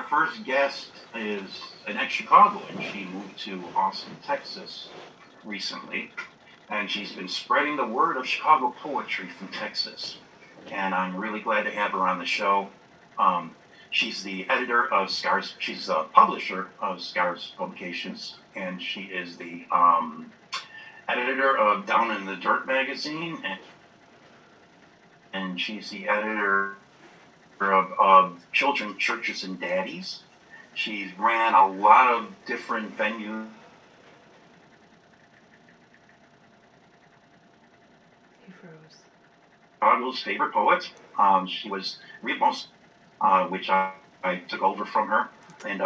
Our first guest is an ex-Chicagoan. She moved to Austin, Texas recently, and she's been spreading the word of Chicago poetry from Texas. And I'm really glad to have her on the show. She's the editor of Scars. She's a publisher of Scars Publications, and she is the editor of Down in the Dirt magazine, and she's the editor of Children, Churches, and Daddies. She's ran a lot of different venues. He froze. Chicago's favorite poet. She was read most, which I took over from her, and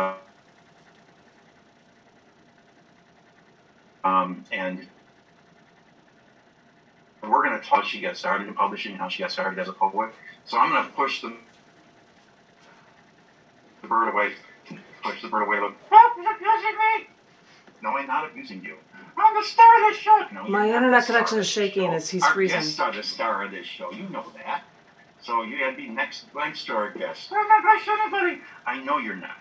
we're going to talk how she got started in publishing, how she got started as a poet. So I'm going to push the bird away. Push the bird away. Look. Stop abusing me! No, I'm not abusing you. I'm the star of this show. No, my internet connection is shaking as he's freezing. Our guests are the star of this show. You know that. So you got to be next to our guest. I'm not going to show anybody. I know you're not.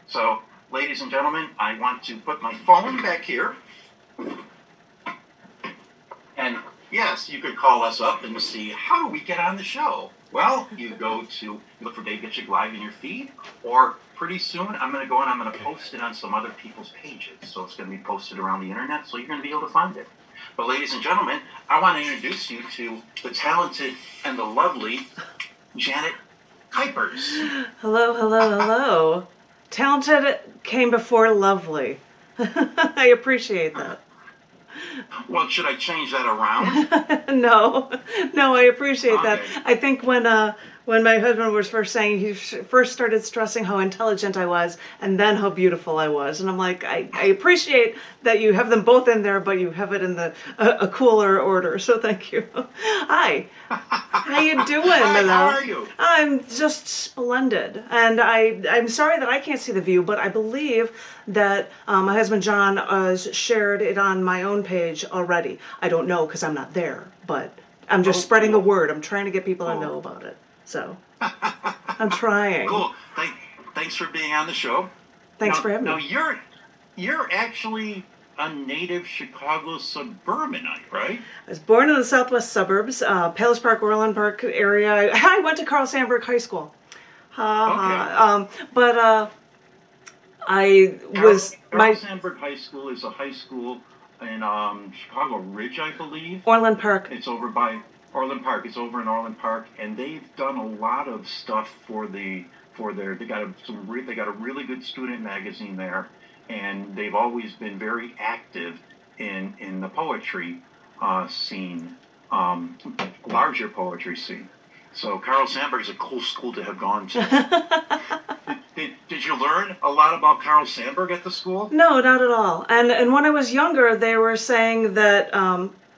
So, ladies and gentlemen, I want to put my phone back here. And yes, you could call us up and see how do we get on the show. Well, you look for Dave Gecic live in your feed, or pretty soon I'm going to go and I'm going to post it on some other people's pages. So it's going to be posted around the internet, so you're going to be able to find it. But ladies and gentlemen, I want to introduce you to the talented and the lovely Janet Kuypers. Hello, hello, hello. Talented came before lovely. I appreciate that. Well, should I change that around? No, I appreciate that. Okay. I think when my husband was first saying, he first started stressing how intelligent I was and then how beautiful I was. And I'm like, I appreciate that you have them both in there, but you have it in a cooler order. So thank you. Hi. How you doing, Hi, Milo? how are you? I'm just splendid. And I'm sorry that I can't see the view, but I believe that my husband John has shared it on my own page already. I don't know because I'm not there, but I'm just spreading the word. I'm trying to get people to know about it. So I'm trying. Cool. Thanks for being on the show. Thanks for having me. Now you're actually a native Chicago suburbanite, right? I was born in the southwest suburbs, Palace Park, Orland Park area. I went to Carl Sandburg High School. But I was Carl Sandburg High School is a high school in Chicago Ridge, I believe. Orland Park. It's over by Orland Park. It's over in Orland Park, and they've done a lot of stuff they got a really good student magazine there, and they've always been very active in the poetry scene, larger poetry scene. So Carl Sandburg is a cool school to have gone to. Did you learn a lot about Carl Sandburg at the school? No, not at all. And when I was younger, they were saying that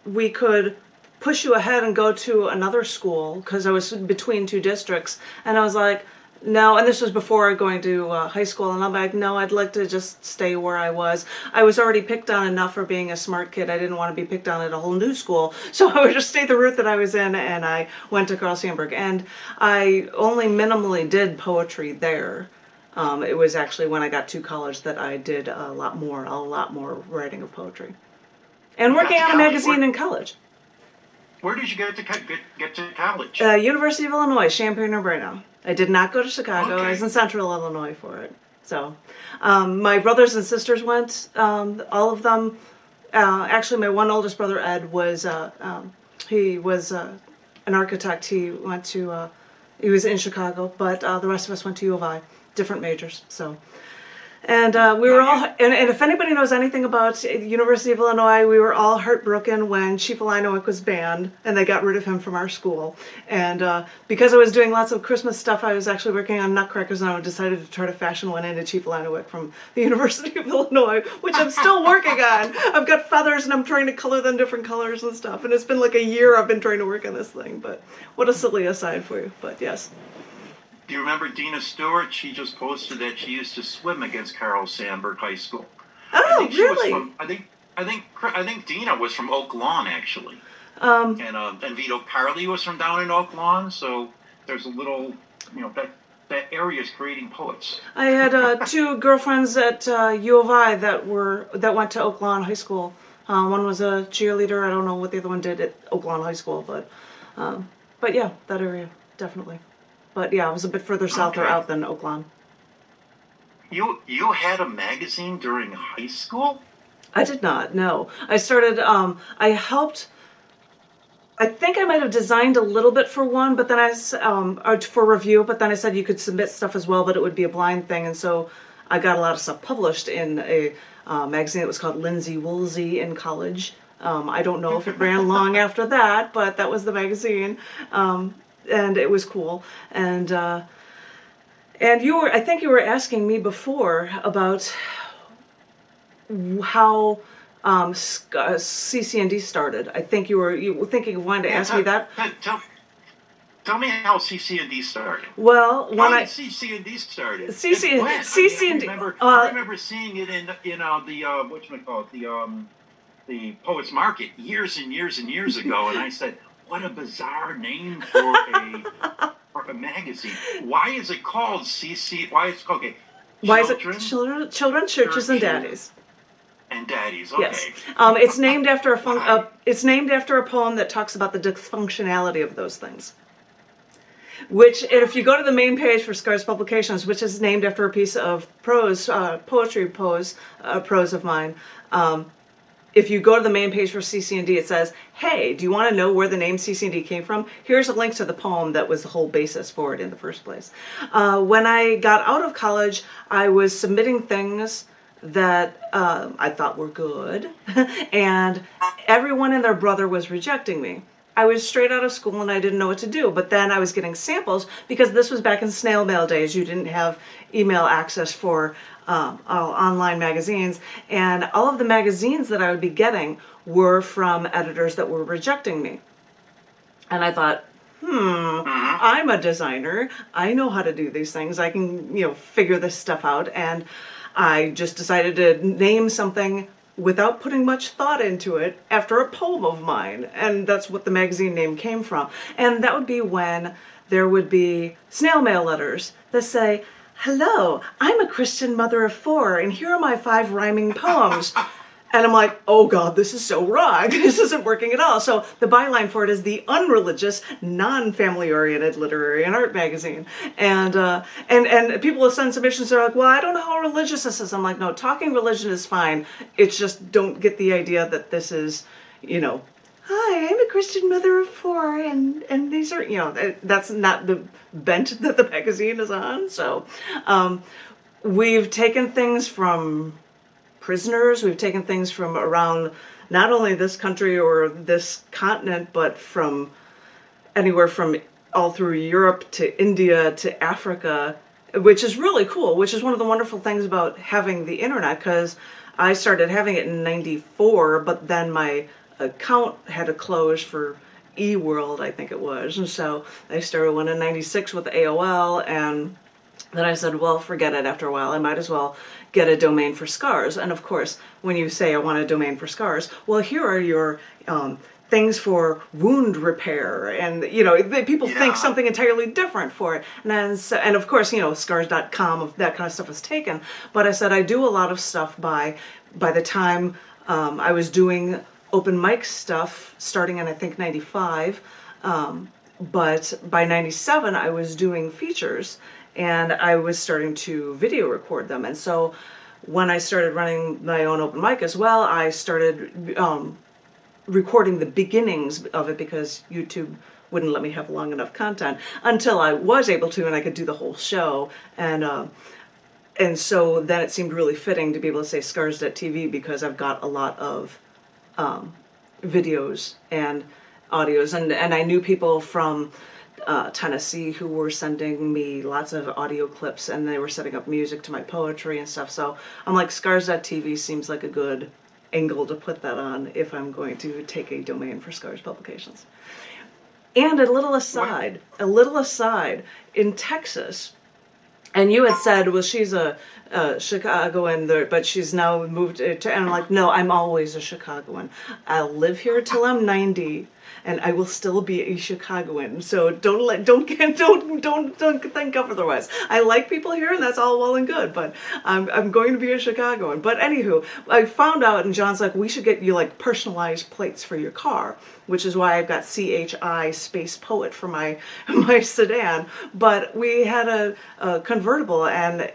we could push you ahead and go to another school because I was between two districts. And I was like, no, and this was before going to high school, and I'm like, no, I'd like to just stay where I was. I was already picked on enough for being a smart kid. I didn't want to be picked on at a whole new school, so I would just stay the route that I was in, and I went to Carl Sandburg. And I only minimally did poetry there. It was actually when I got to college that I did a lot more writing of poetry. And working on a magazine in college. Where did you get to college? University of Illinois, Champaign-Urbana. I did not go to Chicago. Okay. I was in Central Illinois for it. So, my brothers and sisters went. All of them. Actually, my one oldest brother Ed was. He was an architect. He went to. He was in Chicago, but the rest of us went to U of I, different majors. So. And we were all, and if anybody knows anything about University of Illinois, we were all heartbroken when Chief Illinois was banned, and they got rid of him from our school. And because I was doing lots of Christmas stuff, I was actually working on nutcrackers, and I decided to try to fashion one into Chief Illinois from the University of Illinois, which I'm still working on. I've got feathers, and I'm trying to color them different colors and stuff. And it's been like a year I've been trying to work on this thing, but what a silly aside for you, but yes. Do you remember Dina Stewart? She just posted that she used to swim against Carl Sandburg High School. Oh, really? I think Dina was from Oak Lawn, actually. And Vito Carly was from down in Oak Lawn. So there's a little, that area is creating poets. I had two girlfriends at U of I that went to Oak Lawn High School. One was a cheerleader. I don't know what the other one did at Oak Lawn High School, but yeah, that area definitely. But yeah, I was a bit further south or Okay. out than Oak Lawn. You had a magazine during high school? I did not. No, I started. I helped. I think I might have designed a little bit for one, but then or for review. But then I said you could submit stuff as well, but it would be a blind thing, and so I got a lot of stuff published in a magazine that was called Lindsay Woolsey in college. I don't know if it ran long after that, but that was the magazine, and it was cool. And I think you were asking me before about how CC&D started. I think you were thinking of wanting to ask me that. Tell me how CC&D started. Well, when How did CC&D started? CC&D. I remember seeing it in the whatchamacallit, the Poets Market years and years and years ago, and I said, what a bizarre name for a magazine. Why is it called CC? Why is it children, churches, and daddies? And daddies, okay. Yes, it's named after it's named after a poem that talks about the dysfunctionality of those things. Which, if you go to the main page for Scars Publications, which is named after a piece of prose of mine, if you go to the main page for CC&D, it says, hey, do you want to know where the name CC&D came from? Here's a link to the poem that was the whole basis for it in the first place. When I got out of college, I was submitting things that I thought were good, and everyone and their brother was rejecting me. I was straight out of school and I didn't know what to do, but then I was getting samples because this was back in snail mail days. You didn't have email access for online magazines, and all of the magazines that I would be getting were from editors that were rejecting me. And I thought, I'm a designer. I know how to do these things. I can, figure this stuff out. And I just decided to name something without putting much thought into it after a poem of mine. And that's what the magazine name came from. And that would be when there would be snail mail letters that say, hello, I'm a Christian mother of 4, and here are my 5 rhyming poems. And I'm like, oh God, this is so wrong. This isn't working at all. So the byline for it is the unreligious, non-family oriented literary and art magazine. And people will send submissions. They're like, well, I don't know how religious this is. I'm like, no, talking religion is fine. It's just don't get the idea that this is, hi, I'm a Christian mother of 4, and these are, that's not the bent that the magazine is on. So we've taken things from prisoners. We've taken things from around not only this country or this continent, but from anywhere from all through Europe to India to Africa, which is really cool, which is one of the wonderful things about having the internet, because I started having it in '94, but then my account had to close for eWorld, I think it was, and so I started one in '96 with AOL, and then I said, well, forget it after a while. I might as well get a domain for Scars. And of course, when you say I want a domain for Scars, well, here are your things for wound repair. And, people think something entirely different for it. And of course, scars.com, that kind of stuff is taken. But I said I do a lot of stuff by the time I was doing open mic stuff, starting in, I think, '95. But by '97, I was doing features. And I was starting to video record them. And so when I started running my own open mic as well, I started recording the beginnings of it because YouTube wouldn't let me have long enough content until I was able to, and I could do the whole show. And so then it seemed really fitting to be able to say Scars.tv because I've got a lot of videos and audios. And I knew people from Tennessee who were sending me lots of audio clips, and they were setting up music to my poetry and stuff. So I'm like, Scars.tv seems like a good angle to put that on if I'm going to take a domain for Scars Publications. And a little aside, in Texas, and you had said, well, she's a Chicagoan, but she's now moved to, and I'm like, no, I'm always a Chicagoan. I'll live here till I'm 90. and I will still be a Chicagoan. So don't think otherwise. I like people here, and that's all well and good, but I'm going to be a Chicagoan. But anywho, I found out, and John's like, we should get you like personalized plates for your car, which is why I've got CHI Space Poet for my sedan. But we had a convertible, and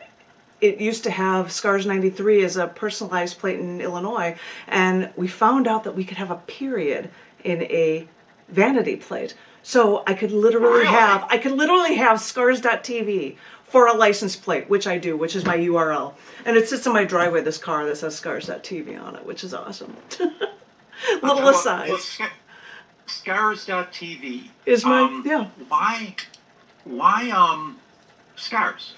it used to have Scars 93 as a personalized plate in Illinois, and we found out that we could have a period in a vanity plate. So I could literally have Scars.tv for a license plate, which I do, which is my URL. And it sits in my driveway, this car that says Scars.tv on it, which is awesome. Little aside. Scars.tv is my, yeah. Why Scars?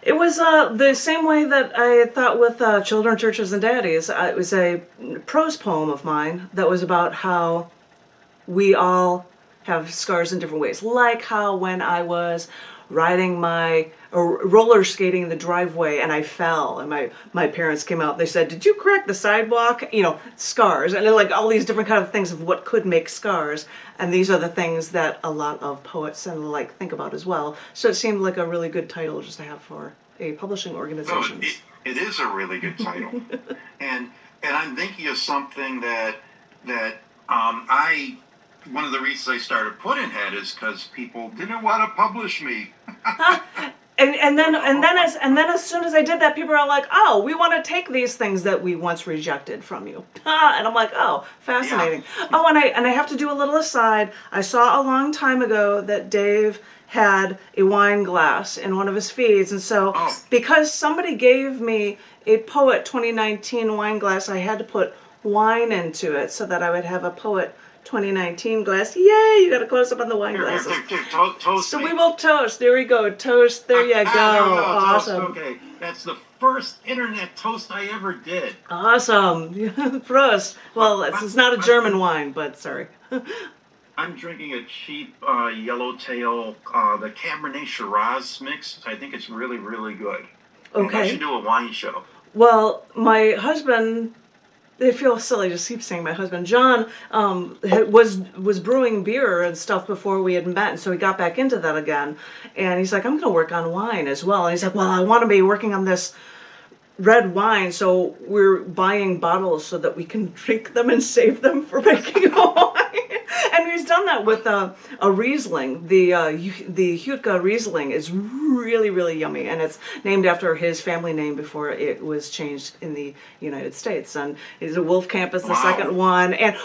It was the same way that I thought with Children, Churches, and Daddies. It was a prose poem of mine that was about how we all have scars in different ways. Like how when I was riding or roller skating in the driveway and I fell, and my parents came out, they said, "Did you crack the sidewalk?" You know, scars. And like all these different kind of things of what could make scars. And these are the things that a lot of poets and the like think about as well. So it seemed like a really good title just to have for a publishing organization. No, it is a really good title. and I'm thinking of something that one of the reasons I started Puddin' Head is because people didn't want to publish me. And then as soon as I did that, people are like, "Oh, we want to take these things that we once rejected from you." And I'm like, "Oh, fascinating." Yeah. Oh, and I have to do a little aside. I saw a long time ago that Dave had a wine glass in one of his feeds, and so because somebody gave me a Poet 2019 wine glass, I had to put wine into it so that I would have a Poet 2019 glass. Yay! You got to close up on the wine glasses. Toast so me. We will toast. There we go. Toast. There you go. Awesome. Toast. Okay, that's the first internet toast I ever did. Awesome. Prost. Well, it's not a German wine, but sorry. I'm drinking a cheap yellowtail, the Cabernet Shiraz mix. I think it's really, really good. Okay. I should do a wine show. Well, my husband, I feel silly just keep saying my husband, John, was brewing beer and stuff before we had met, and so he got back into that again. And he's like, "I'm going to work on wine as well." And he's like, "Well, I want to be working on this red wine, so we're buying bottles so that we can drink them and save them for making wine." And he's done that with a Riesling. The Hütke Riesling is really, really yummy, and it's named after his family name before it was changed in the United States. And he's a Wolfkamp is the second one. And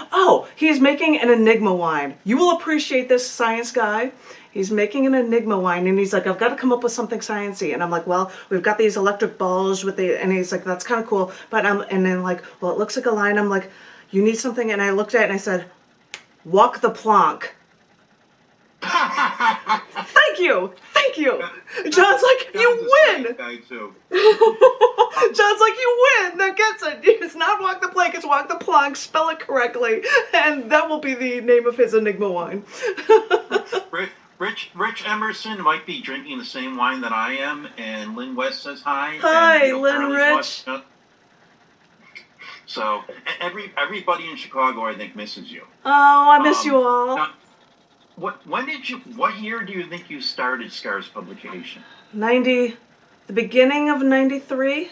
he's making an Enigma wine. You will appreciate this, science guy. He's making an Enigma wine, and he's like, "I've got to come up with something sciencey." And I'm like, "Well, we've got these electric balls and he's like, "That's kind of cool." But and then like, "Well, it looks like a line." I'm like, "You need something," and I looked at it and I said, "Walk the plank." Thank you. John's like, "You win." John's like, "You win. That gets it. It's not walk the plank, it's walk the plank. Spell it correctly." And that will be the name of his Enigma wine. Rich Emerson might be drinking the same wine that I am, and Lynn West says hi. Hi, Lynn Rich. So everybody in Chicago, I think, misses you. Oh, I miss you all. Now, what year do you think you started Scars publication? The beginning of 93.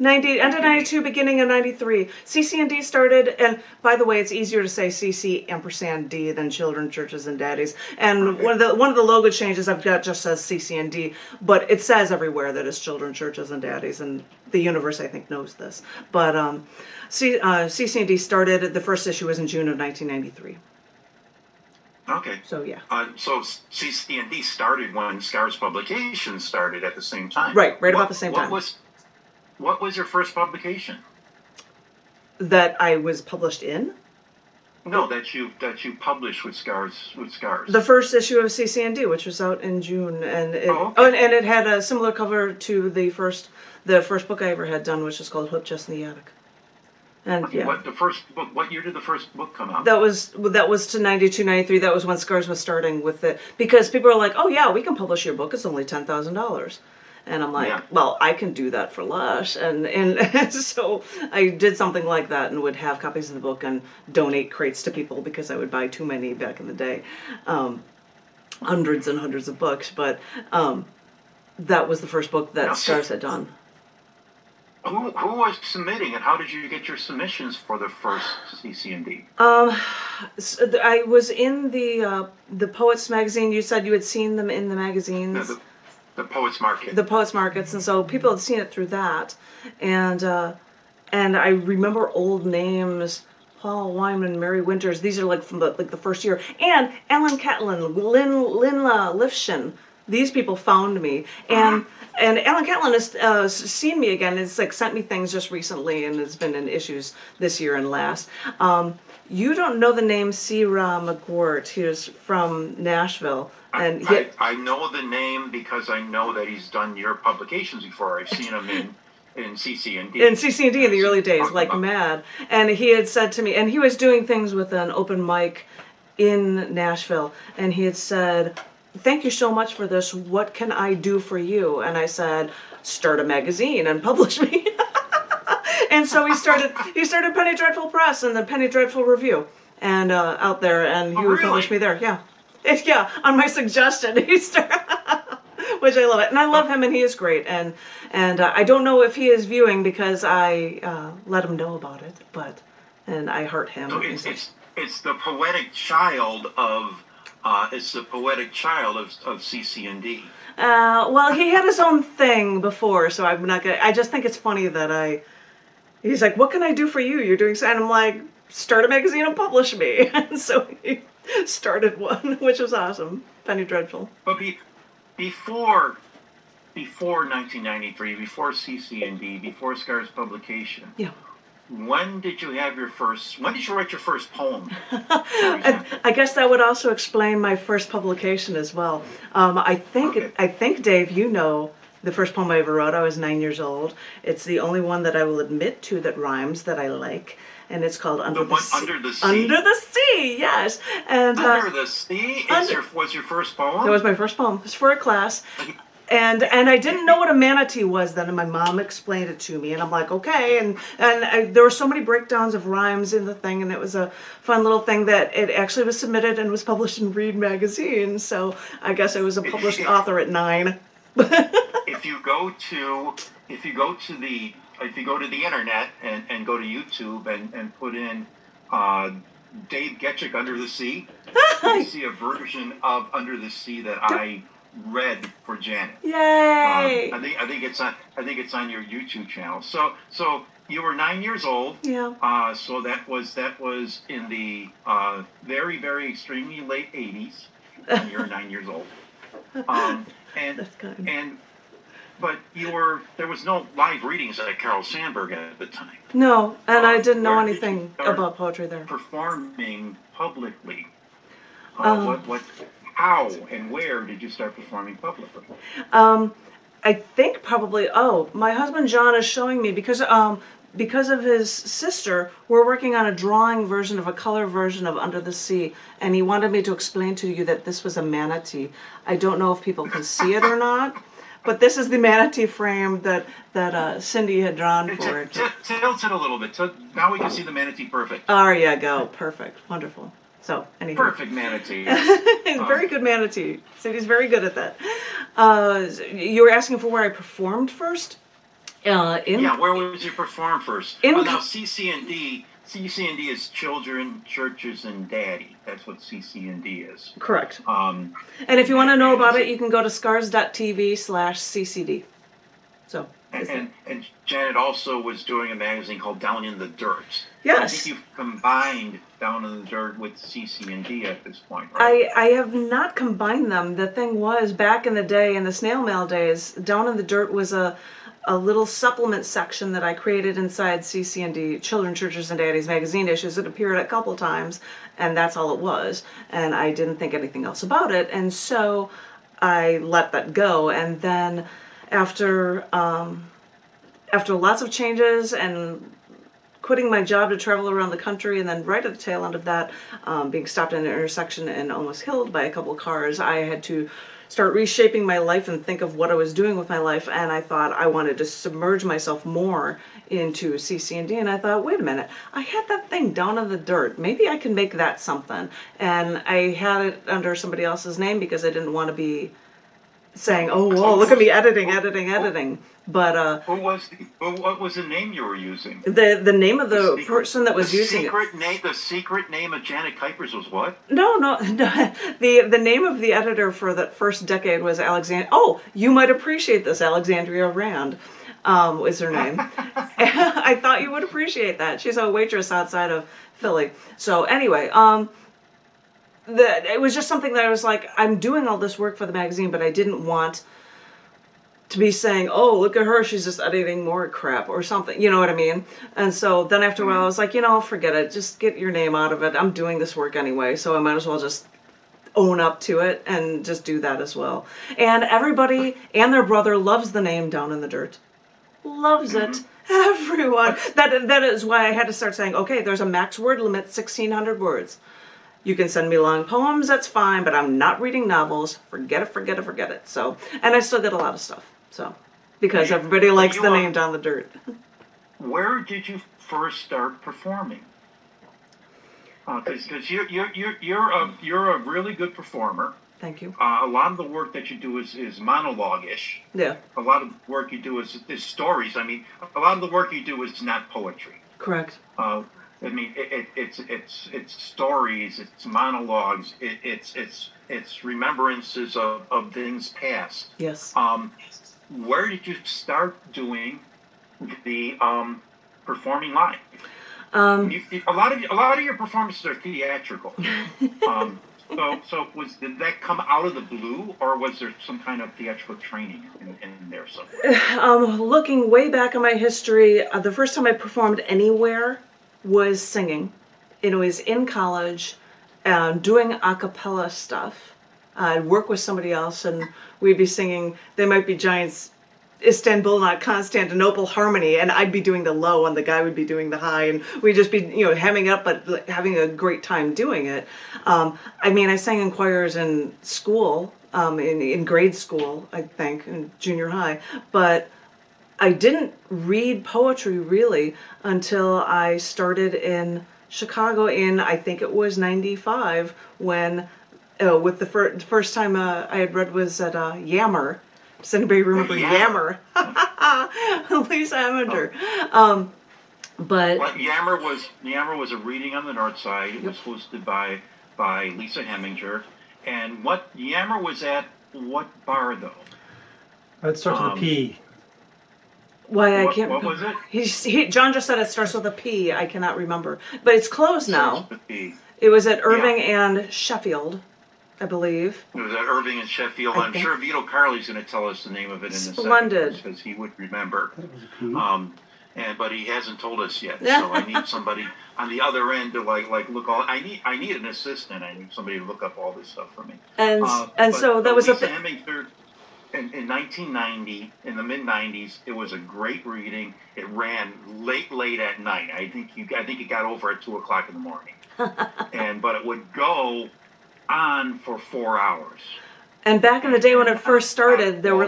End of 92, beginning of 93. CC&D started, and by the way, it's easier to say CC ampersand D than Children, Churches, and Daddies. And one of the logo changes I've got just says CC&D, but it says everywhere that it's Children, Churches, and Daddies, and the universe, I think, knows this. But CC&D started, the first issue was in June of 1993. Okay. So, yeah. So CC&D started when Scars publication started at the same time. Right about the same time. What was your first publication? That I was published in? No, that you published with Scars. The first issue of CC&D, which was out in June, and it had a similar cover to the first book I ever had done, which is called Hope Just in the Attic. And okay, what year did the first book come out? That was to 92, 93. That was when Scars was starting with it, because people are like, "Oh yeah, we can publish your book. It's only $10,000." And I'm like, Yeah. well, I can do that for less. And so I did something like that and would have copies of the book and donate crates to people because I would buy too many back in the day. Hundreds and hundreds of books. But that was the first book that Scars had done. Who was submitting, and how did you get your submissions for the first CC&D? I was in the Poets magazine. You said you had seen them in the magazines. No, the Poets Market. The Poets Markets, and so people had seen it through that, and I remember old names. Paul Wyman, Mary Winters. These are like from the first year, and Alan Catlin, Linla Lifshin. These people found me, and Alan Catlin has seen me again. It's like sent me things just recently, and has been in issues this year and last. You don't know the name Sierra McGuirt. He's from Nashville, and I know the name because I know that he's done your publications before. I've seen him in CC&D. In CC&D in the early days, like mad. And he had said to me, and he was doing things with an open mic in Nashville, and he had said, "Thank you so much for this. What can I do for you?" And I said, "Start a magazine and publish me." And so he started Penny Dreadful Press and the Penny Dreadful Review, and out there, and he would publish me there. Yeah, yeah, on my suggestion, he started. Which I love it, and I love him, and he is great. And I don't know if he is viewing because I let him know about it, and I heart him. So it's the poetic child of. It's the poetic child of CC&D. Well, he had his own thing before, so I'm not gonna. I just think it's funny that he's like, "What can I do for you? You're doing," and I'm like, "Start a magazine and publish me." And so he started one, which was awesome. Penny Dreadful. But before 1993, before CC&D, before Scars publication. Yeah. When did you write your first poem? I guess that would also explain my first publication as well. I think, Dave, you know the first poem I ever wrote. I was 9 years old. It's the only one that I will admit to that rhymes that I like, and it's called Under the Sea. Under the Sea. Under the Sea, yes. And Under the Sea was your first poem? That was my first poem. It was for a class. And I didn't know what a manatee was then, and my mom explained it to me, and I'm like, okay. And there were so many breakdowns of rhymes in the thing, and it was a fun little thing that it actually was submitted and was published in Reed magazine. So I guess I was a published author at 9. If you go to the internet and go to YouTube and put in Dave Gecic Under the Sea, you see a version of Under the Sea that I read for Janet. Yay! I think it's on your YouTube channel. So you were 9 years old. Yeah. So that was in the very, very extremely late 80s when you were 9 years old. That's kind. But there was no live readings at Carol Sandburg at the time. No, and I didn't know anything about poetry there. Performing publicly. How and where did you start performing publicly? I think probably. Oh, my husband John is showing me because of his sister. We're working on a drawing version of a color version of Under the Sea, and he wanted me to explain to you that this was a manatee. I don't know if people can see it or not, but this is the manatee frame that Cindy had drawn for it. Tilt it a little bit. So now we can see the manatee perfect. There you go. Perfect. Wonderful. So, anyway. Perfect manatee. Very good manatee. Cindy's very good at that. You were asking for where I performed first? Where would you perform first? Now CC&D is children, churches, and daddy. That's what CC&D is. Correct. And if you want to know about it, you can go to scars.tv/CCD. So. And Janet also was doing a magazine called Down in the Dirt. Yes. I think you've combined Down in the Dirt with CC&D at this point, right? I have not combined them. The thing was, back in the day, in the snail mail days, Down in the Dirt was a little supplement section that I created inside CC&D, Children, Churches, and Daddies magazine issues. It appeared a couple times, and that's all it was. And I didn't think anything else about it, and so I let that go. And then after lots of changes and quitting my job to travel around the country, and then right at the tail end of that, being stopped in an intersection and almost killed by a couple of cars, I had to start reshaping my life and think of what I was doing with my life. And I thought I wanted to submerge myself more into CC&D. And I thought, wait a minute, I had that thing down in the dirt. Maybe I can make that something. And I had it under somebody else's name because I didn't want to be saying, oh, whoa, look at me editing. But what was the name you were using? The name of the person that was using it. The secret name of Janet Kuypers was what? No. The name of the editor for that first decade was Alexandria. Oh, you might appreciate this. Alexandria Rand was her name. I thought you would appreciate that. She's a waitress outside of Philly. So anyway, it was just something that I was like, I'm doing all this work for the magazine, but I didn't want to be saying, oh, look at her, she's just editing more crap or something, you know what I mean? And so then after a while I was like, forget it, just get your name out of it. I'm doing this work anyway, so I might as well just own up to it and just do that as well. And everybody and their brother loves the name Down in the Dirt. Loves it. Everyone. That is why I had to start saying, okay, there's a max word limit, 1,600 words. You can send me long poems, that's fine, but I'm not reading novels. Forget it. So, and I still get a lot of stuff. So, because everybody likes the name Down the Dirt. Where did you first start performing? Because you're a really good performer. Thank you. A lot of the work that you do is monologue-ish. Yeah. A lot of the work you do is stories. I mean, a lot of the work you do is not poetry. Correct. I mean, it's stories, it's monologues, it's remembrances of things past. Yes. Where did you start doing the performing live? A lot of your performances are theatrical. So did that come out of the blue, or was there some kind of theatrical training in there somewhere? Looking way back in my history, the first time I performed anywhere was singing. It was in college, doing a cappella stuff. I'd work with somebody else and we'd be singing, they might be Giants, Istanbul, not Constantinople harmony, and I'd be doing the low and the guy would be doing the high, and we'd just be, hemming up, but having a great time doing it. I sang in choirs in school, in grade school, I think, in junior high, but I didn't read poetry really until I started in Chicago in, I think it was 95, when with the first time I had read was at Yammer. Does anybody remember Yammer? Lisa Heminger. But Yammer was a reading on the North Side. It was hosted by Lisa Heminger. And what Yammer was at what bar though? It starts with a P. Why I can't. What was it? John just said it starts with a P. I cannot remember, but it's closed now. P. It was at Irving and Sheffield, I believe. It was at Irving and Sheffield. I'm sure Vito Carly's going to tell us the name of it in a second. Splendid. Because he would remember. But he hasn't told us yet. So I need somebody on the other end to like look all. I need an assistant. I need somebody to look up all this stuff for me. So that was Lisa Heminger. In 1990, in the mid-90s, it was a great reading. It ran late at night. I think it got over at 2 o'clock in the morning. But it would go on for 4 hours. And back in the day when it first started, there were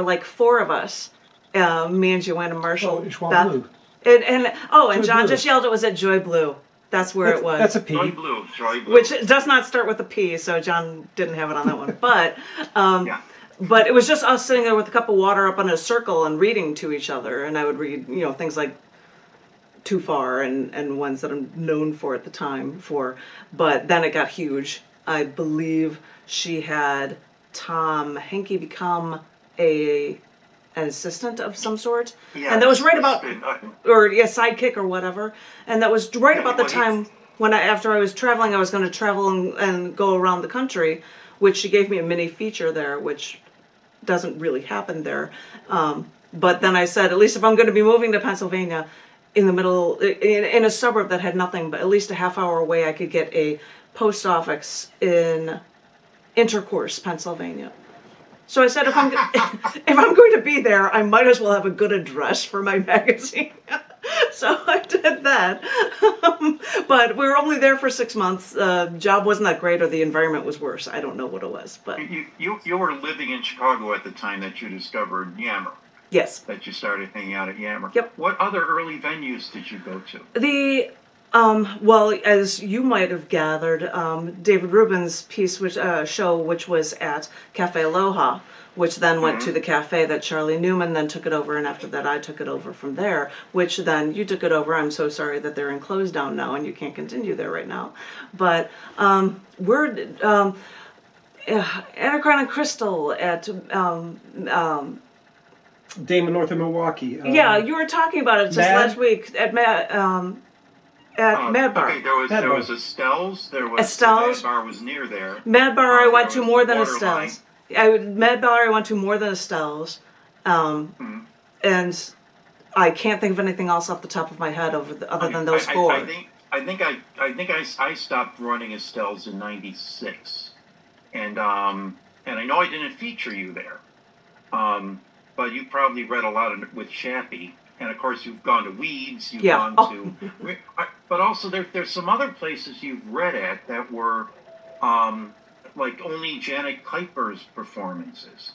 like four of us, me and Joanna Marshall, Beth, and John just yelled it was at Joy Blue. That's where it was. That's a P. Joy Blue. Which does not start with a P, so John didn't have it on that one. But but it was just us sitting there with a cup of water up in a circle and reading to each other. And I would read, things like Too Far and ones that I'm known for at the time for. But then it got huge. I believe she had Tom Henke become an assistant of some sort, and that was right about, or a sidekick or whatever, and that was right about the time when after I was traveling, I was going to travel and go around the country, which she gave me a mini feature there, which doesn't really happen there, but then I said, at least if I'm going to be moving to Pennsylvania, in the middle, in a suburb that had nothing, but at least a half hour away, I could get a post office in Intercourse, Pennsylvania. So I said, if I'm going to be there, I might as well have a good address for my magazine. So I did that. But we were only there for 6 months. Job wasn't that great, or the environment was worse. I don't know what it was, but You were living in Chicago at the time that you discovered Yammer, yes. that you started hanging out at Yammer. Yep. What other early venues did you go to? Well, as you might have gathered, David Rubin's piece, show, which was at Cafe Aloha, which then went to the cafe that Charlie Newman then took it over, and after that I took it over from there, which then you took it over. I'm so sorry that they're in close down now and you can't continue there right now. But Anacron and Crystal at Damon North of Milwaukee. yeah, you were talking about it just last week at Mad Bar. Okay, there was Estelle's. There was Estelle's. Mad Bar was near there. Mad Bar I went to was more than Borderline. Estelle's. Mad Bar I went to more than Estelle's. And I can't think of anything else off the top of my head other than those four. I think I stopped running Estelle's in '96, and I know I didn't feature you there, but you probably read a lot with Chappie, and of course you've gone to Weeds, you've gone to, but also there's some other places you've read at that were like only Janet Kuypers performances.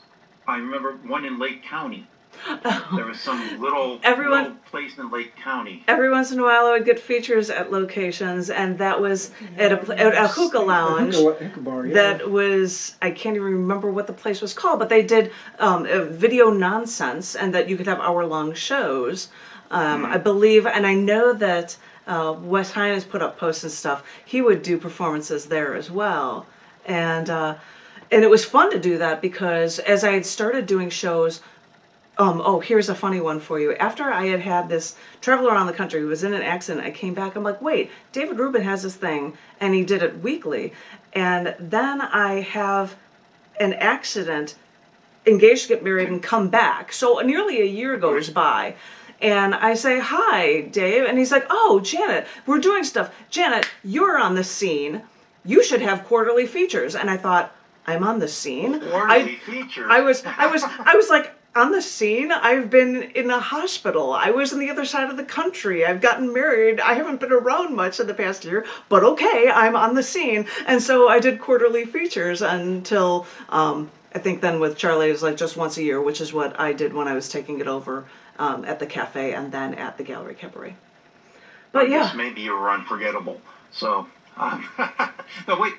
I remember one in Lake County. There was some little place in Lake County. Every once in a while I would get features at locations, and that was at a hookah lounge. Hookah bar, yeah. That was, I can't even remember what the place was called, but they did a video nonsense, and that you could have hour-long shows. I believe, and I know that Wes Hines put up posts and stuff. He would do performances there as well. And it was fun to do that because as I had started doing shows, here's a funny one for you. After I had this travel around the country, was in an accident, I came back, I'm like, wait, David Rubin has this thing, and he did it weekly. And then I have an accident, engaged to get married, and come back. So nearly a year goes by. And I say, hi, Dave. And he's like, oh, Janet, we're doing stuff. Janet, you're on the scene. You should have quarterly features. And I thought, I'm on the scene? Quarterly features? I was like, on the scene? I've been in a hospital. I was on the other side of the country. I've gotten married. I haven't been around much in the past year, but okay, I'm on the scene. And so I did quarterly features until, I think then with Charlie, it was like just once a year, which is what I did when I was taking it over at the cafe and then at the Gallery Cabaret. But I guess maybe you were unforgettable. So, but wait,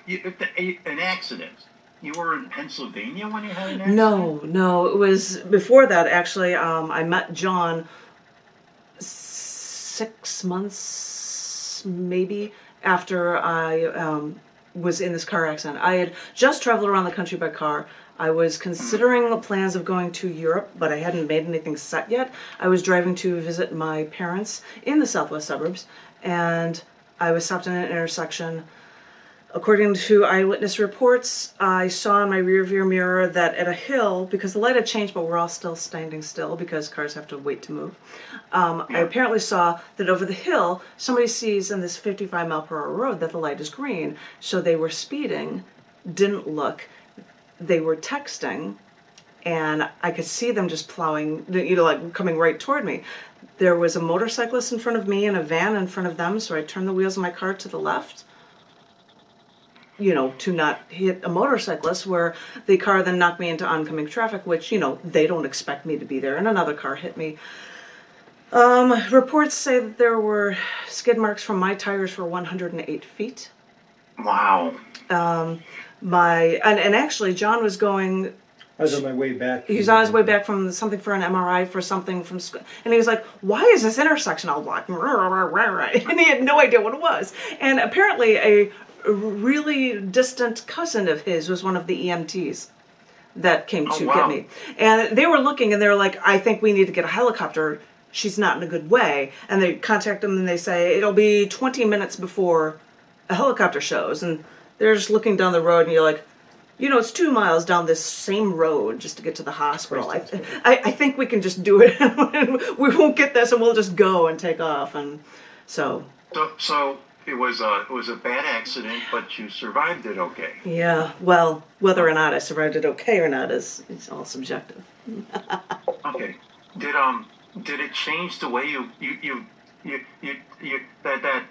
an accident. You were in Pennsylvania when you had an accident? No, it was before that actually. I met John 6 months maybe after I was in this car accident. I had just traveled around the country by car. I was considering the plans of going to Europe, but I hadn't made anything set yet. I was driving to visit my parents in the southwest suburbs, and I was stopped in an intersection. According to eyewitness reports, I saw in my rearview mirror that at a hill, because the light had changed, but we're all still standing still because cars have to wait to move. I apparently saw that over the hill, somebody sees in this 55 mile per hour road that the light is green. So they were speeding, didn't look. They were texting, and I could see them just plowing, like coming right toward me. There was a motorcyclist in front of me and a van in front of them, so I turned the wheels of my car to the left, to not hit a motorcyclist, where the car then knocked me into oncoming traffic, which, they don't expect me to be there, and another car hit me. Reports say that there were skid marks from my tires for 108 feet. Wow. And actually, John was going... I was on my way back. He was on his way back from something for an MRI for something from school. And he was like, why is this intersection all blocked? And he had no idea what it was. And apparently a really distant cousin of his was one of the EMTs that came to get me. And they were looking, and they were like, I think we need to get a helicopter. She's not in a good way. And they contact them, and they say, it'll be 20 minutes before a helicopter shows. And they're just looking down the road, and you're like, it's 2 miles down this same road just to get to the hospital. I think we can just do it. We won't get this, and we'll just go and take off. And so it was a bad accident, but you survived it okay. Yeah. Well, whether or not I survived it okay or not is all subjective. Okay. Did it change the way you that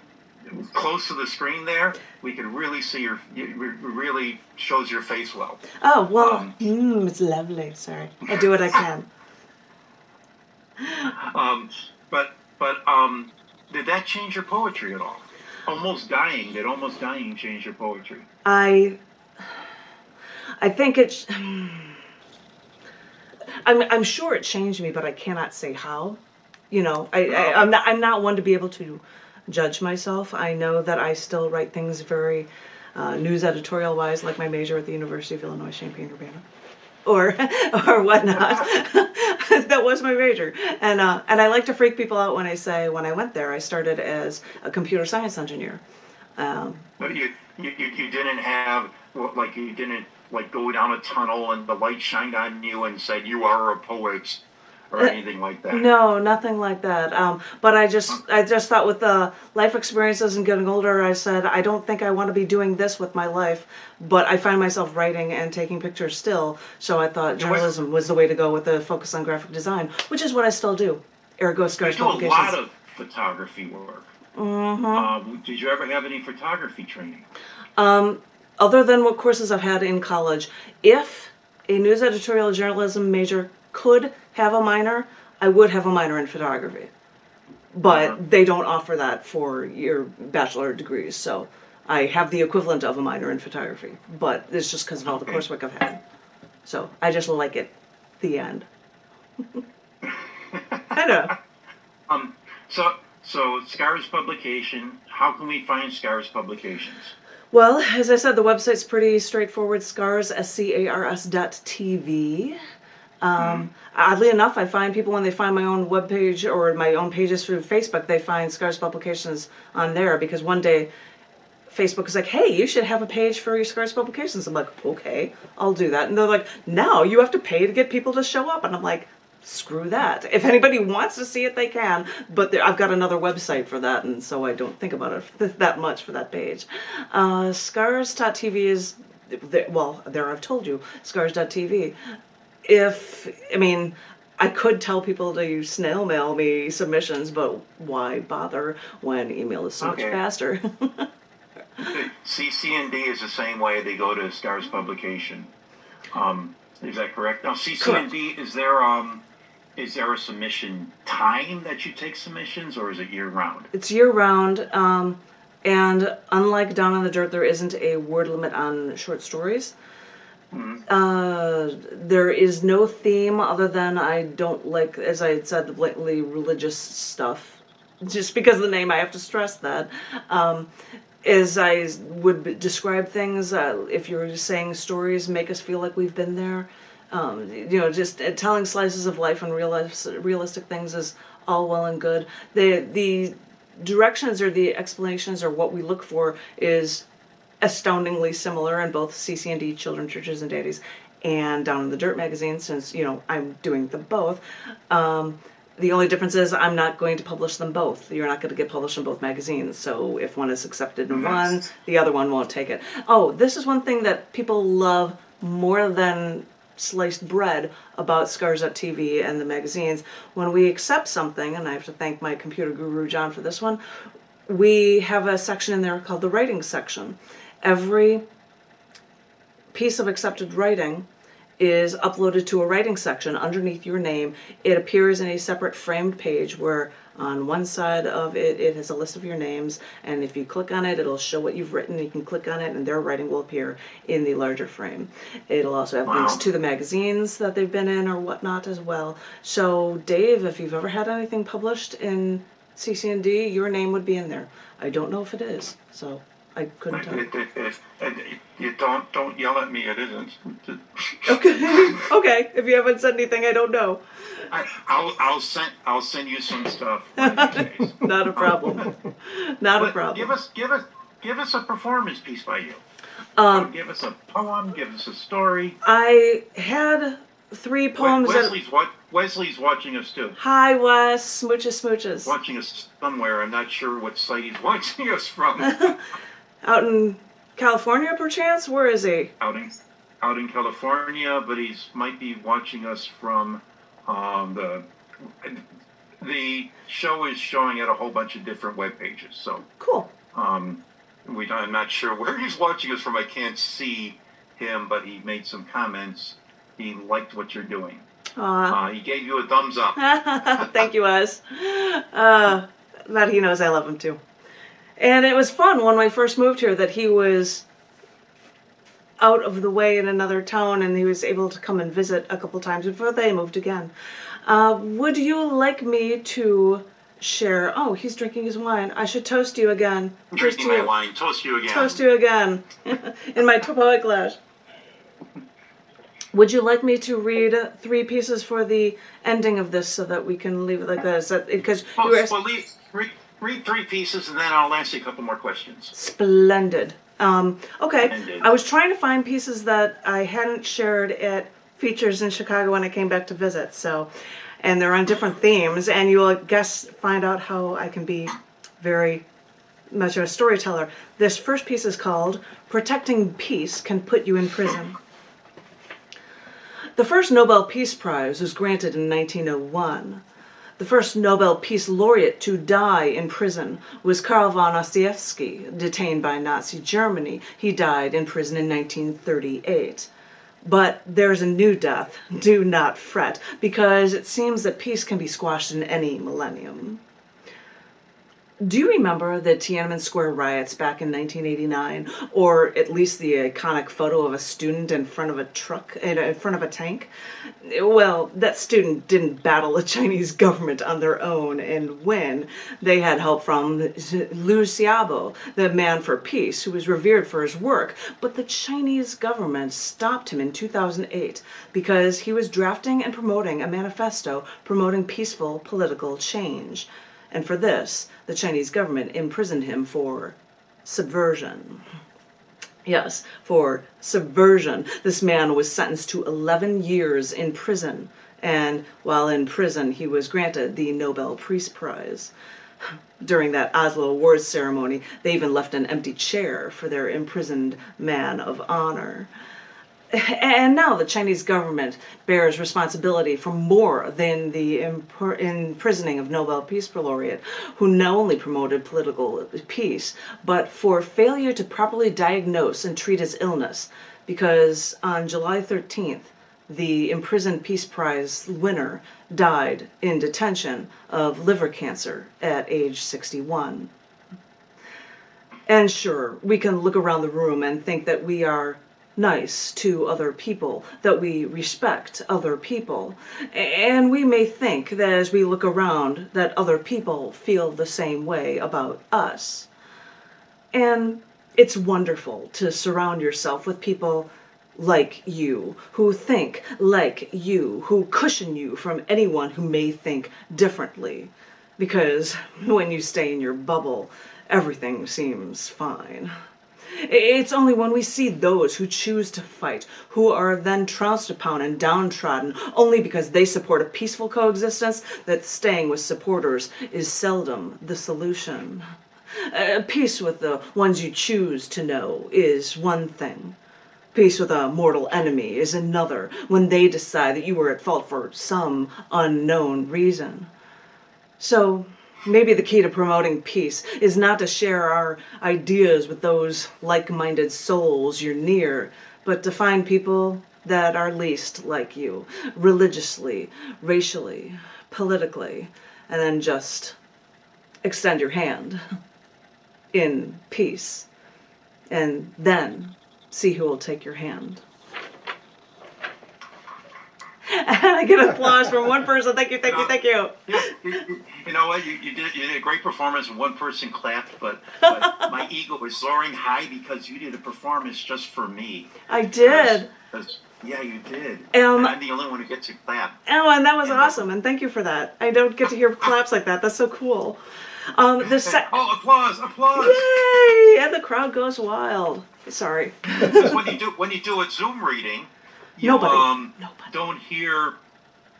close to the screen there, we could really see it really shows your face well. Oh, well, it's lovely. Sorry. I do what I can. But did that change your poetry at all? Did Almost Dying change your poetry? I think it's. I'm sure it changed me, but I cannot say how. You know, I'm not one to be able to judge myself. I know that I still write things very news editorial wise, like my major at the University of Illinois Champaign-Urbana, or whatnot. That was my major, and I like to freak people out when I say when I went there I started as a computer science engineer. But you didn't have you didn't go down a tunnel and the light shined on you and said you are a poet or anything like that. No, nothing like that. But I just thought with the life experiences and getting older, I said I don't think I want to be doing this with my life. But I find myself writing and taking pictures still, so I thought journalism was the way to go with the focus on graphic design, which is what I still do. Ergo Scars Publications. You do a lot of photography work. Mm-hmm. Did you ever have any photography training? Other than what courses I've had in college, if a news editorial journalism major could have a minor, I would have a minor in photography. But they don't offer that for your bachelor degrees, so I have the equivalent of a minor in photography. But it's just because of all the coursework I've had. So I just like it. The end. I know. So Scars Publication, how can we find Scars Publications? Well, as I said, the website's pretty straightforward, scars, SCARS.tv. Oddly enough, I find people when they find my own webpage or my own pages through Facebook, they find Scars Publications on there because one day Facebook is like, hey, you should have a page for your Scars Publications. I'm like, okay, I'll do that. And they're like, now you have to pay to get people to show up. And I'm like, screw that. If anybody wants to see it, they can. But I've got another website for that, and so I don't think about it that much for that page. Scars.tv is, well, there I've told you, Scars.tv. I could tell people to snail mail me submissions, but why bother when email is so much faster? CC&D is the same way. They go to Scars Publication. Is that correct? Now, CC&D, is there a submission time that you take submissions, or is it year-round? It's year-round, and unlike Down in the Dirt, there isn't a word limit on short stories. Mm-hmm. There is no theme other than I don't like, as I had said, the blatantly religious stuff. Just because of the name, I have to stress that. As I would describe things, if you're saying stories make us feel like we've been there, just telling slices of life and realistic things is all well and good. The directions or the explanations or what we look for is astoundingly similar in both CC&D, Children, Churches, and Daddies, and Down in the Dirt magazine, since, I'm doing them both. The only difference is I'm not going to publish them both. You're not going to get published in both magazines. So if one is accepted in one, the other one won't take it. Oh, this is one thing that people love more than sliced bread about Scars.tv and the magazines. When we accept something, and I have to thank my computer guru John for this one, we have a section in there called the writing section. Every piece of accepted writing is uploaded to a writing section underneath your name. It appears in a separate framed page where on one side of it, it has a list of your names, and if you click on it, it'll show what you've written. You can click on it, and their writing will appear in the larger frame. It'll also have links to the magazines that they've been in or whatnot as well. So, Dave, if you've ever had anything published in CC&D, your name would be in there. I don't know if it is, so I couldn't tell. You don't yell at me. It isn't. Okay. Okay. If you haven't said anything, I don't know. I'll send you some stuff. Not a problem. Not a problem. Give us a performance piece by you. Give us a poem. Give us a story. I had 3 poems. Wesley's watching us too. Hi, Wes. Smooches. Watching us somewhere. I'm not sure what site he's watching us from. Out in California, perchance? Where is he? Out in California, but might be watching us from The show is showing at a whole bunch of different web pages. So Cool. I'm not sure where he's watching us from. I can't see him, but he made some comments. He liked what you're doing. He gave you a thumbs up. Thank you, Oz. That he knows I love him too. And it was fun when I first moved here that he was out of the way in another town and he was able to come and visit a couple times before they moved again. Would you like me to share? Oh, he's drinking his wine. I should toast you again. Drinking my wine. Toast you again. Toast you again. In my poet glass. Would you like me to read 3 pieces for the ending of this so that we can leave it like this? Because read 3 pieces and then I'll ask you a couple more questions. Splendid. Okay. Splendid. I was trying to find pieces that I hadn't shared at features in Chicago when I came back to visit. So, and they're on different themes, and you'll find out how I can be very much of a storyteller. This first piece is called "Protecting Peace Can Put You in Prison." The first Nobel Peace Prize was granted in 1901. The first Nobel Peace Laureate to die in prison was Karl von Ossietzky, detained by Nazi Germany. He died in prison in 1938. But there's a new death. Do not fret, because it seems that peace can be squashed in any millennium. Do you remember the Tiananmen Square riots back in 1989? Or at least the iconic photo of a student in front of a truck, in front of a tank? Well, that student didn't battle the Chinese government on their own and win. They had help from Liu Xiaobo, the man for peace, who was revered for his work. But the Chinese government stopped him in 2008 because he was drafting and promoting a manifesto promoting peaceful political change. And for this, the Chinese government imprisoned him for subversion. Yes, for subversion. This man was sentenced to 11 years in prison. And while in prison, he was granted the Nobel Peace Prize. During that Oslo awards ceremony, they even left an empty chair for their imprisoned man of honor. And now the Chinese government bears responsibility for more than the imprisoning of Nobel Peace Laureate, who not only promoted political peace, but for failure to properly diagnose and treat his illness. Because on July 13th, the imprisoned Peace Prize winner died in detention of liver cancer at age 61. And sure, we can look around the room and think that we are nice to other people, that we respect other people. And we may think that as we look around that other people feel the same way about us. And it's wonderful to surround yourself with people like you, who think like you, who cushion you from anyone who may think differently. Because when you stay in your bubble, everything seems fine. It's only when we see those who choose to fight, who are then trounced upon and downtrodden only because they support a peaceful coexistence, that staying with supporters is seldom the solution. Peace with the ones you choose to know is one thing. Peace with a mortal enemy is another, when they decide that you were at fault for some unknown reason. So, maybe the key to promoting peace is not to share our ideas with those like-minded souls you're near, but to find people that are least like you, religiously, racially, politically, and then just extend your hand in peace, and then see who will take your hand. And I get applause from one person. Thank you, thank you, thank you. You know what? You did a great performance. One person clapped, but my ego was soaring high because you did a performance just for me. I did. Yeah, you did. And I'm the only one who gets to clap. Oh, and that was awesome. And thank you for that. I don't get to hear claps like that. That's so cool. Oh, applause! Applause! Yay! And the crowd goes wild. Sorry. when you do a Zoom reading, you Nobody. don't hear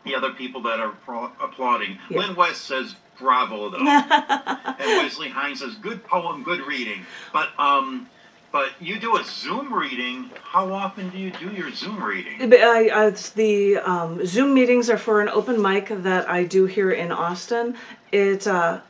the other people that are applauding. Yeah. Lynn West says bravo though, and Wesley Hines says good poem, good reading. But But you do a Zoom reading. How often do you do your Zoom reading? The Zoom meetings are for an open mic that I do here in Austin. The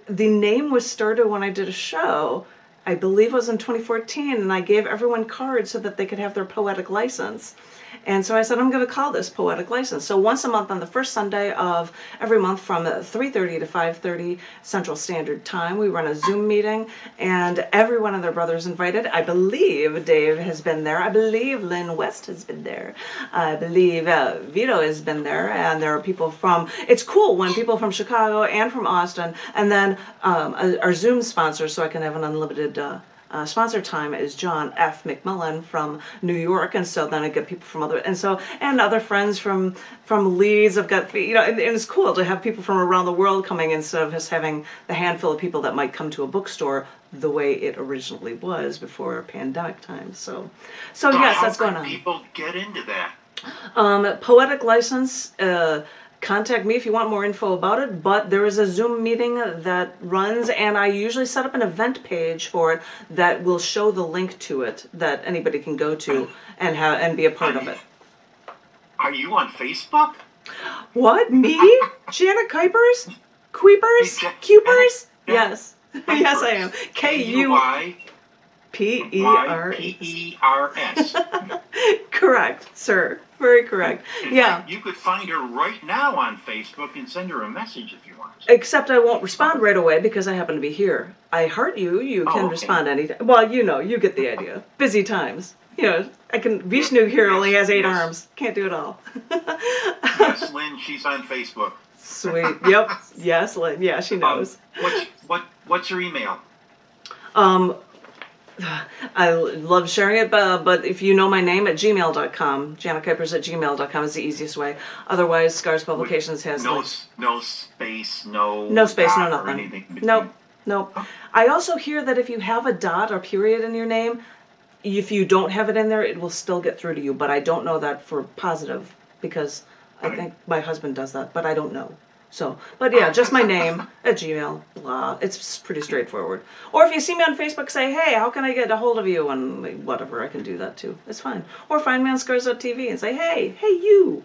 name was started when I did a show. I believe it was in 2014, and I gave everyone cards so that they could have their poetic license. And so I said, I'm going to call this Poetic License. So once a month on the first Sunday of every month from 3:30 to 5:30 Central Standard Time, we run a Zoom meeting, and every one of their brothers invited. I believe Dave has been there. I believe Lynn West has been there. I believe Vito has been there. And there are people from, it's cool when people from Chicago and from Austin, and then our Zoom sponsor, so I can have an unlimited sponsor time, is John F. McMillan from New York, and so then I get people from and other friends from Leeds. I've got, and it's cool to have people from around the world coming instead of just having the handful of people that might come to a bookstore the way it originally was before pandemic times. So yes, that's going on. How can people get into that? Poetic License. Contact me if you want more info about it, but there is a Zoom meeting that runs, and I usually set up an event page for it that will show the link to it that anybody can go to and be a part of it. Are you on Facebook? What? Me? Janet Kuypers? Kuypers? Kuypers? Yes. Yes, I am. Kuypers. Correct, sir. Very correct. Yeah. You could find her right now on Facebook and send her a message if you want. Except I won't respond right away because I happen to be here. I heart you. You can respond anytime. Well, you get the idea. Busy times. Vishnu here only has 8 arms. Can't do it all. Yes, Lynn, she's on Facebook. Sweet. Yep. Yes, Lynn. Yeah, she knows. What's your email? I love sharing it, but if you know my name, at gmail.com, JanetKuypers@gmail.com is the easiest way. Otherwise, Scars Publications has no space, no space, no nothing. Anything Nope. I also hear that if you have a dot or period in your name, if you don't have it in there, it will still get through to you. But I don't know that for positive because I think my husband does that, but I don't know. So, but yeah, just my name at Gmail, blah. It's pretty straightforward. Or if you see me on Facebook, say, hey, how can I get a hold of you? And whatever, I can do that too. It's fine. Or find me on Scars.tv and say, hey, you,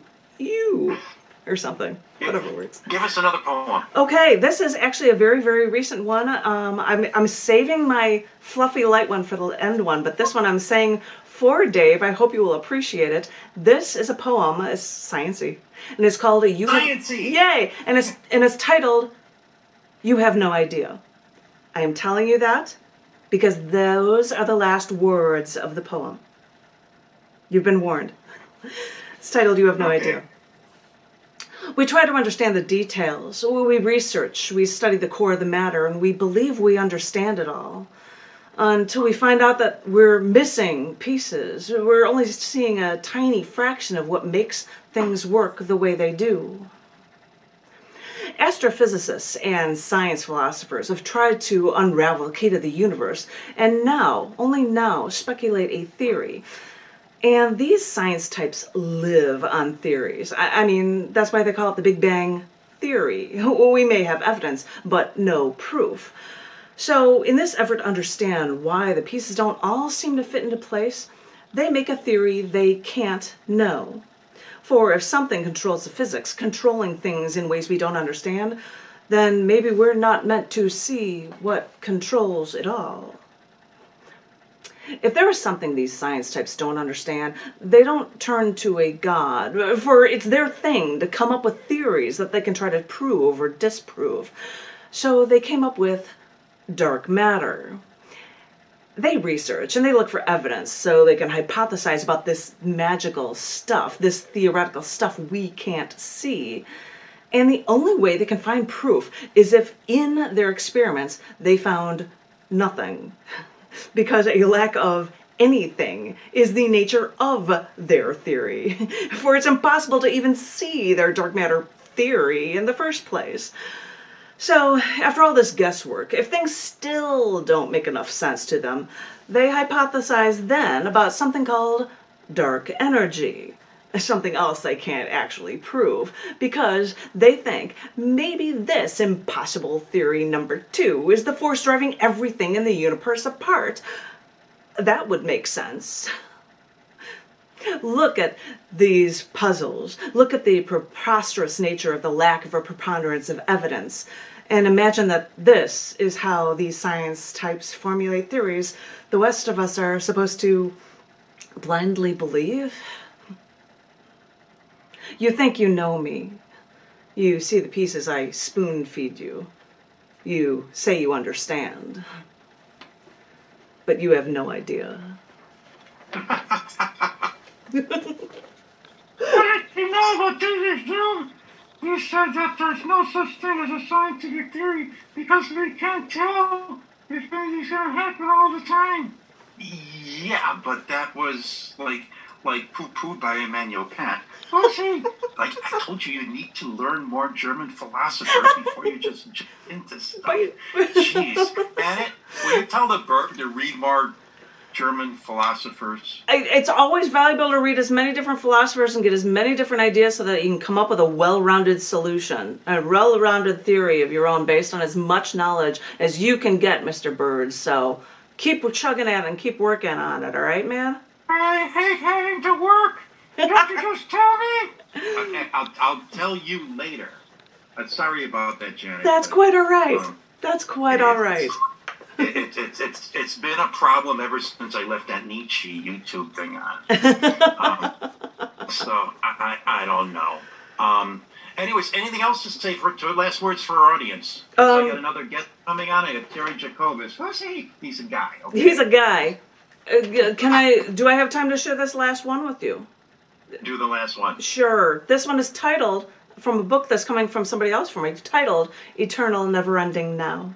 or something. Whatever works. Give us another poem. Okay, this is actually a very, very recent one. I'm saving my fluffy light one for the end one, but this one I'm saying for Dave. I hope you will appreciate it. This is a poem. It's sciencey. And it's called Sciencey! Yay! And it's titled, You Have No Idea. I am telling you that because those are the last words of the poem. You've been warned. It's titled, You Have No Idea. We try to understand the details. We research, we study the core of the matter, and we believe we understand it all. Until we find out that we're missing pieces. We're only seeing a tiny fraction of what makes things work the way they do. Astrophysicists and science philosophers have tried to unravel the key to the universe, and only now, speculate a theory. And these science types live on theories. I mean, that's why they call it the Big Bang Theory. We may have evidence, but no proof. So, in this effort to understand why the pieces don't all seem to fit into place, they make a theory they can't know. For if something controls the physics, controlling things in ways we don't understand, then maybe we're not meant to see what controls it all. If there is something these science types don't understand, they don't turn to a god, for it's their thing to come up with theories that they can try to prove or disprove. So they came up with dark matter. They research and they look for evidence so they can hypothesize about this magical stuff, this theoretical stuff we can't see. And the only way they can find proof is if in their experiments they found nothing. Because a lack of anything is the nature of their theory. For it's impossible to even see their dark matter theory in the first place. So, after all this guesswork, if things still don't make enough sense to them, they hypothesize then about something called dark energy. Something else they can't actually prove, because they think maybe this impossible theory number 2 is the force driving everything in the universe apart. that would make sense. Look at these puzzles. Look at the preposterous nature of the lack of a preponderance of evidence. And imagine that this is how these science types formulate theories the rest of us are supposed to blindly believe. You think you know me. You see the pieces I spoon feed you. You say you understand. But you have no idea. You know what this is, Jim? You said that there's no such thing as a scientific theory because we can't tell if things are gonna happen all the time. Yeah, but that was like poo-pooed by Immanuel Kant. Oh, see, like I told you, you need to learn more German philosophers before you just jump into stuff. Jeez, Bennett, will you tell the bird to read more German philosophers? It's always valuable to read as many different philosophers and get as many different ideas so that you can come up with a well-rounded solution, a well-rounded theory of your own based on as much knowledge as you can get, Mr. Bird. So keep chugging at it and keep working on it, all right, man? I hate having to work. Don't you just tell me? Okay, I'll tell you later. I'm sorry about that, Janet. That's quite all right. That's quite all right. It's been a problem ever since I left that Nietzsche YouTube thing on. So I don't know. Anyways, anything else to say to last words for our audience? I got another guest coming on. I got Terry Jacobus. Who's he? He's a guy. Okay. He's a guy. Do I have time to share this last one with you? Do the last one. Sure. This one is titled, from a book that's coming from somebody else for me, titled Eternal Never-Ending Now.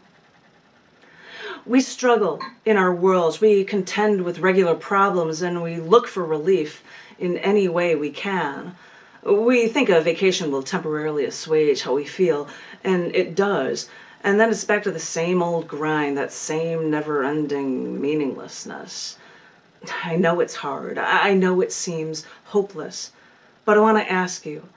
We struggle in our worlds. We contend with regular problems and we look for relief in any way we can. We think a vacation will temporarily assuage how we feel, and it does. And then it's back to the same old grind, that same never-ending meaninglessness. I know it's hard. I know it seems hopeless. But I want to ask you,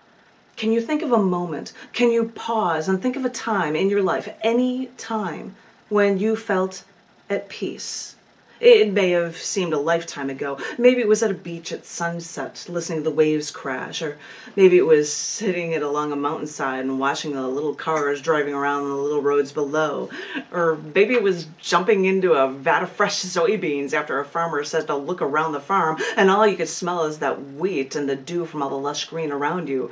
can you think of a moment? Can you pause and think of a time in your life, any time, when you felt at peace? It may have seemed a lifetime ago. Maybe it was at a beach at sunset, listening to the waves crash, or maybe it was sitting along a mountainside and watching the little cars driving around on the little roads below, or maybe it was jumping into a vat of fresh soybeans after a farmer said to look around the farm, and all you could smell is that wheat and the dew from all the lush green around you.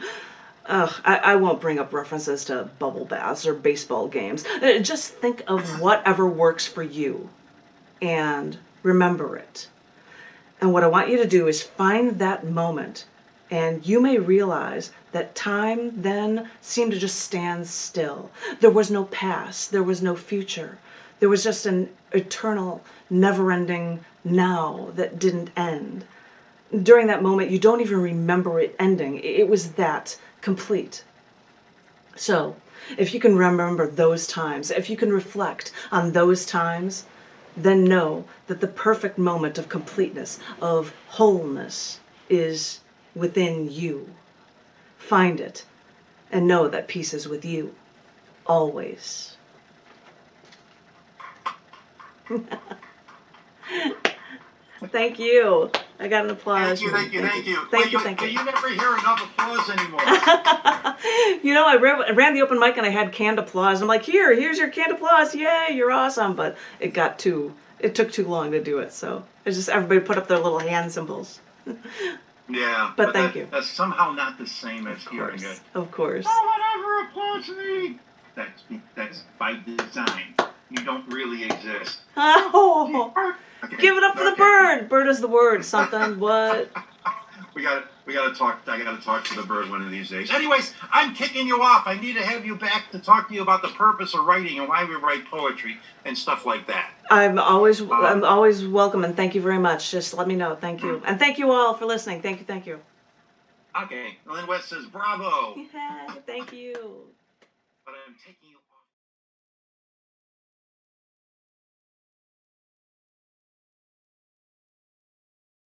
I won't bring up references to bubble baths or baseball games. Just think of whatever works for you and remember it. And what I want you to do is find that moment, and you may realize that time then seemed to just stand still. There was no past, there was no future. There was just an eternal, never-ending now that didn't end. During that moment, you don't even remember it ending. It was that complete. So, if you can remember those times, if you can reflect on those times, then know that the perfect moment of completeness, of wholeness, is within you. Find it, and know that peace is with you, always. Thank you. I got an applause. Thank you. Thank you. You never hear enough applause anymore. You know, I ran the open mic and I had canned applause. I'm like, here's your canned applause. Yay, you're awesome. But it took too long to do it. So it's just everybody put up their little hand symbols. Yeah. But thank you. That's somehow not the same as hearing it. Of course. No one ever applauds me. That's by design. You don't really exist. Oh. Okay. Give it up for the bird. Bird is the word. Something. What? We gotta talk. I gotta talk to the bird one of these days. Anyways, I'm kicking you off. I need to have you back to talk to you about the purpose of writing and why we write poetry and stuff like that. I'm always welcome, and thank you very much. Just let me know. Thank you, and thank you all for listening. Thank you. Okay. Lynn West says bravo. Yeah, thank you. But I'm taking you